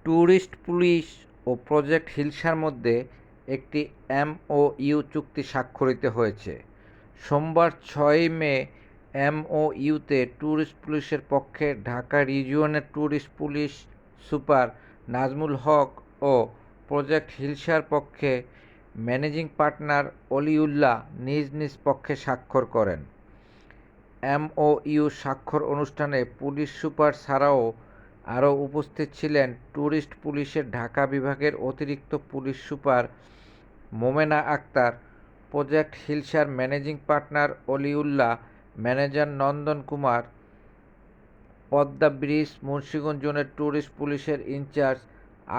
Tourist police ও project হিলসার মধ্যে একটি MoU চুক্তি স্বাক্ষরিত হয়েছে। সোমবার ৬ মে এমওইউতে ট্যুরিস্ট পুলিশের পক্ষে ঢাকা রিজিয়নের tourist police super Nazmul Haque ও প্রজেক্ট হিলসার পক্ষে ম্যানেজিং পার্টনার অলিউল্লাহ নিজ নিজ পক্ষে স্বাক্ষর করেন। এমওইউ স্বাক্ষর অনুষ্ঠানে পুলিশ সুপার ছাড়াও আরও উপস্থিত ছিলেন ট্যুরিস্ট পুলিশের ঢাকা বিভাগের অতিরিক্ত police super Momena Akter, project হিলসার managing partner Oliullah, manager Nandan Kumar, Padma bridge Munshiganj জোনের ট্যুরিস্ট পুলিশের ইনচার্জ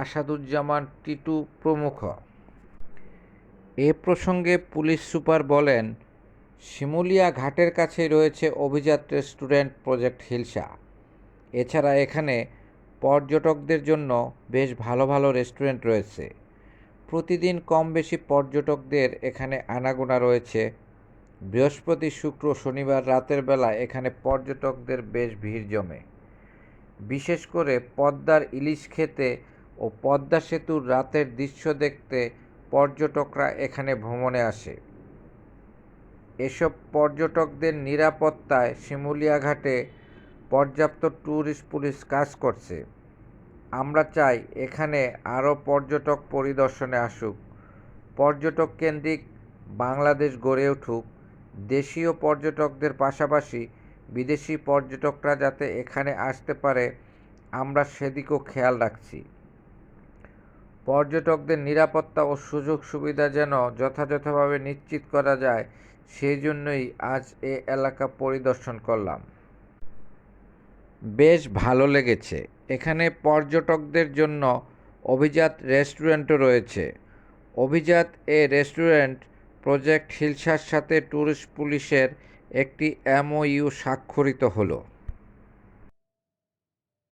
আসাদুজ্জামান টিটু প্রমুখ। এ প্রসঙ্গে পুলিশ সুপার বলেন, শিমুলিয়া ঘাটের কাছেই রয়েছে অভিজাত রেস্টুরেন্ট প্রজেক্ট হিলসা। এছাড়া এখানে পর্যটকদের জন্য বেশ ভালো ভালো রেস্টুরেন্ট রয়েছে। প্রতিদিন কম বেশি পর্যটকদের এখানে আনাগোনা রয়েছে। বৃহস্পতি, শুক্র, শনিবার রাতের বেলা এখানে পর্যটকদের বেশ ভিড় জমে। বিশেষ করে পদ্মার ইলিশ খেতে ও পদ্মা সেতুর রাতের দৃশ্য দেখতে পর্যটকরা এখানে ভ্রমণে আসে। এসব পর্যটকদের নিরাপত্তায় শিমুলিয়া ঘাটে পর্যাপ্ত ট্যুরিস্ট পুলিশ কাজ করছে। আমরা চাই এখানে আরও পর্যটক পরিদর্শনে আসুক, পর্যটক কেন্দ্রিক বাংলাদেশ গড়ে উঠুক। দেশীয় পর্যটকদের পাশাপাশি বিদেশি পর্যটকরা যাতে এখানে আসতে পারে, আমরা সেদিকেও খেয়াল রাখছি। পর্যটকদের নিরাপত্তা ও সুযোগ সুবিধা যেন যথাযথভাবে নিশ্চিত করা যায়, সেই জন্যই আজ এ এলাকা পরিদর্শন করলাম। বেশ ভালো লেগেছে। এখানে পর্যটকদের জন্য অভিজাত রেস্টুরেন্টও রয়েছে। অভিজাত এ রেস্টুরেন্ট প্রজেক্ট হিলসার সাথে ট্যুরিস্ট পুলিশের একটি এমওইউ স্বাক্ষরিত হলো।